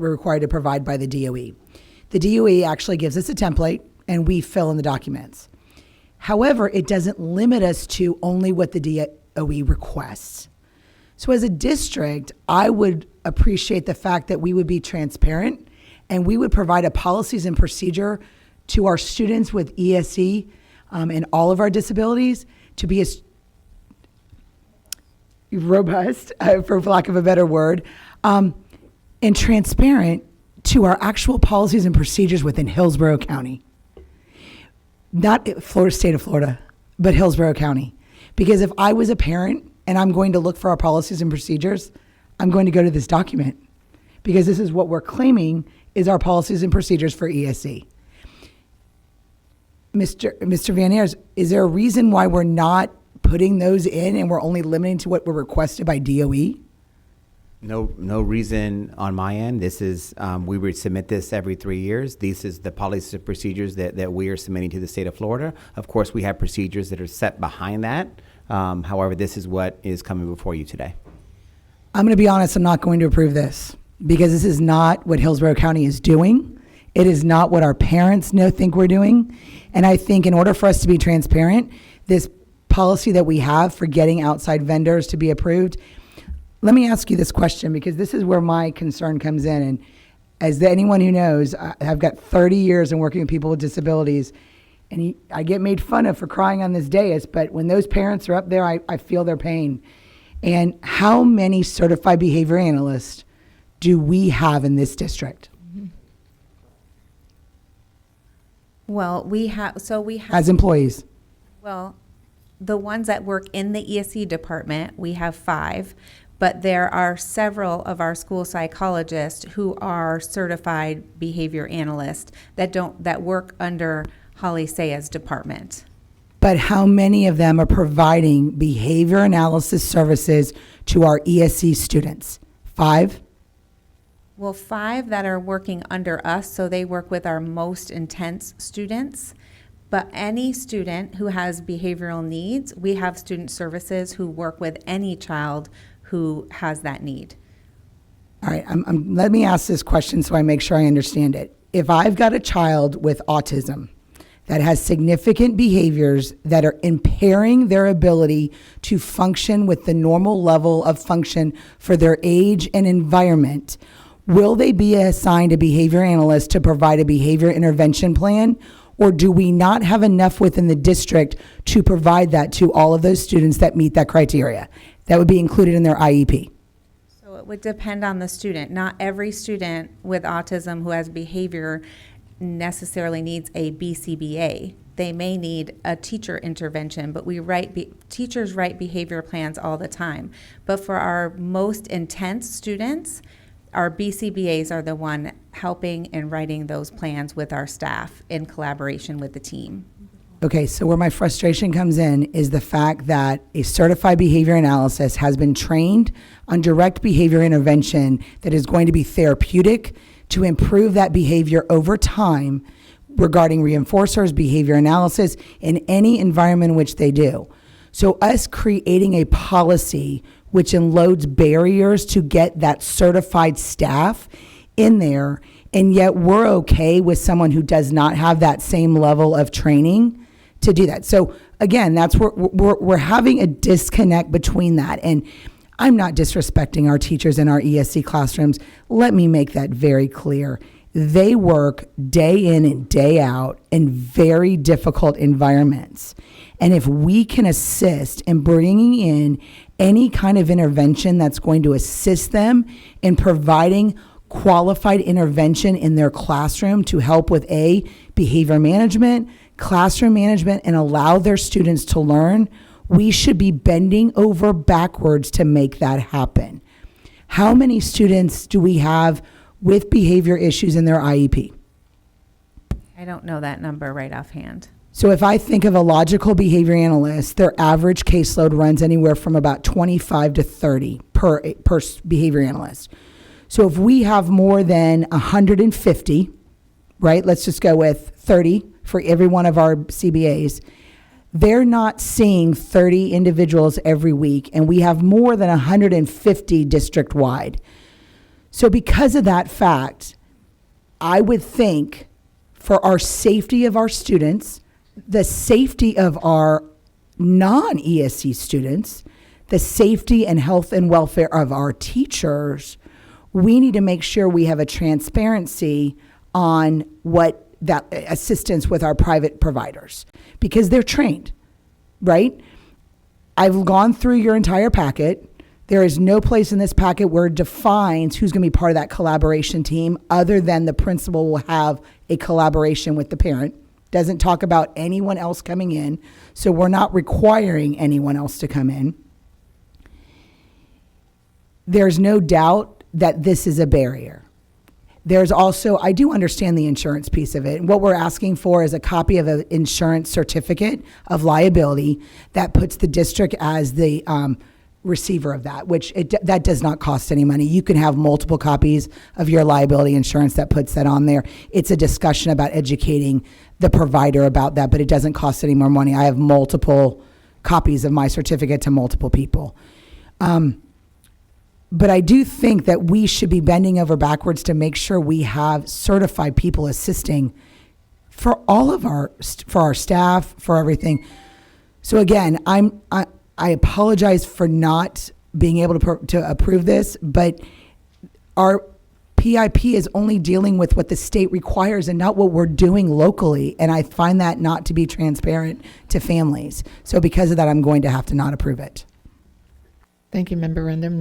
we're required to provide by the DOE. The DOE actually gives us a template and we fill in the documents. However, it doesn't limit us to only what the DOE requests. So as a district, I would appreciate the fact that we would be transparent and we would provide a policies and procedure to our students with ESE and all of our disabilities to be as robust, for lack of a better word, and transparent to our actual policies and procedures within Hillsborough County. Not Florida, state of Florida, but Hillsborough County. Because if I was a parent and I'm going to look for our policies and procedures, I'm going to go to this document because this is what we're claiming is our policies and procedures for ESE. Mr. Van Ayers, is there a reason why we're not putting those in and we're only limiting to what were requested by DOE? No reason on my end. This is, we would submit this every 3 years. This is the policies and procedures that we are submitting to the state of Florida. Of course, we have procedures that are set behind that. However, this is what is coming before you today. I'm going to be honest, I'm not going to approve this because this is not what Hillsborough County is doing. It is not what our parents think we're doing. And I think in order for us to be transparent, this policy that we have for getting outside vendors to be approved, let me ask you this question because this is where my concern comes in. And as anyone who knows, I've got 30 years in working with people with disabilities, and I get made fun of for crying on this dais, but when those parents are up there, I feel their pain. And how many certified behavior analysts do we have in this district? Well, we have as employees. Well, the ones that work in the ESE department, we have 5, but there are several of our school psychologists who are certified behavior analysts that work under Holly Saya's department. But how many of them are providing behavior analysis services to our ESE students? 5? Well, 5 that are working under us, so they work with our most intense students. But any student who has behavioral needs, we have student services who work with any child who has that need. All right, let me ask this question so I make sure I understand it. If I've got a child with autism that has significant behaviors that are impairing their ability to function with the normal level of function for their age and environment, will they be assigned a behavior analyst to provide a behavior intervention plan? Or do we not have enough within the district to provide that to all of those students that meet that criteria? That would be included in their IEP. So it would depend on the student. Not every student with autism who has behavior necessarily needs a BCBA. They may need a teacher intervention, but teachers write behavior plans all the time. But for our most intense students, our BCBAs are the one helping and writing those plans with our staff in collaboration with the team. Okay, so where my frustration comes in is the fact that a certified behavior analyst has been trained on direct behavior intervention that is going to be therapeutic to improve that behavior over time regarding reinforcers, behavior analysis, in any environment in which they do. So us creating a policy which unloads barriers to get that certified staff in there, and yet we're okay with someone who does not have that same level of training to do that. So again, that's where we're having a disconnect between that. And I'm not disrespecting our teachers in our ESC classrooms. Let me make that very clear. They work day in and day out in very difficult environments. And if we can assist in bringing in any kind of intervention that's going to assist them in providing qualified intervention in their classroom to help with behavior management, classroom management, and allow their students to learn, we should be bending over backwards to make that happen. How many students do we have with behavior issues in their IEP? I don't know that number right offhand. So if I think of a logical behavior analyst, their average caseload runs anywhere from about 25 to 30 per behavior analyst. So if we have more than 150, right, let's just go with 30 for every one of our CBAs, they're not seeing 30 individuals every week, and we have more than 150 district-wide. So because of that fact, I would think for our safety of our students, the safety of our non-ESC students, the safety and health and welfare of our teachers, we need to make sure we have a transparency on what that assistance with our private providers, because they're trained, right? I've gone through your entire packet. There is no place in this packet where it defines who's going to be part of that collaboration team other than the principal will have a collaboration with the parent. Doesn't talk about anyone else coming in. So we're not requiring anyone else to come in. There's no doubt that this is a barrier. There's also, I do understand the insurance piece of it. And what we're asking for is a copy of an insurance certificate of liability that puts the district as the receiver of that, which that does not cost any money. You can have multiple copies of your liability insurance that puts that on there. It's a discussion about educating the provider about that, but it doesn't cost any more money. I have multiple copies of my certificate to multiple people. But I do think that we should be bending over backwards to make sure we have certified people assisting for all of for our staff, for everything. So again, I apologize for not being able to approve this, but our PIP is only dealing with what the state requires and not what we're doing locally. And I find that not to be transparent to families. So because of that, I'm going to have to not approve it. Thank you, Member Rendon.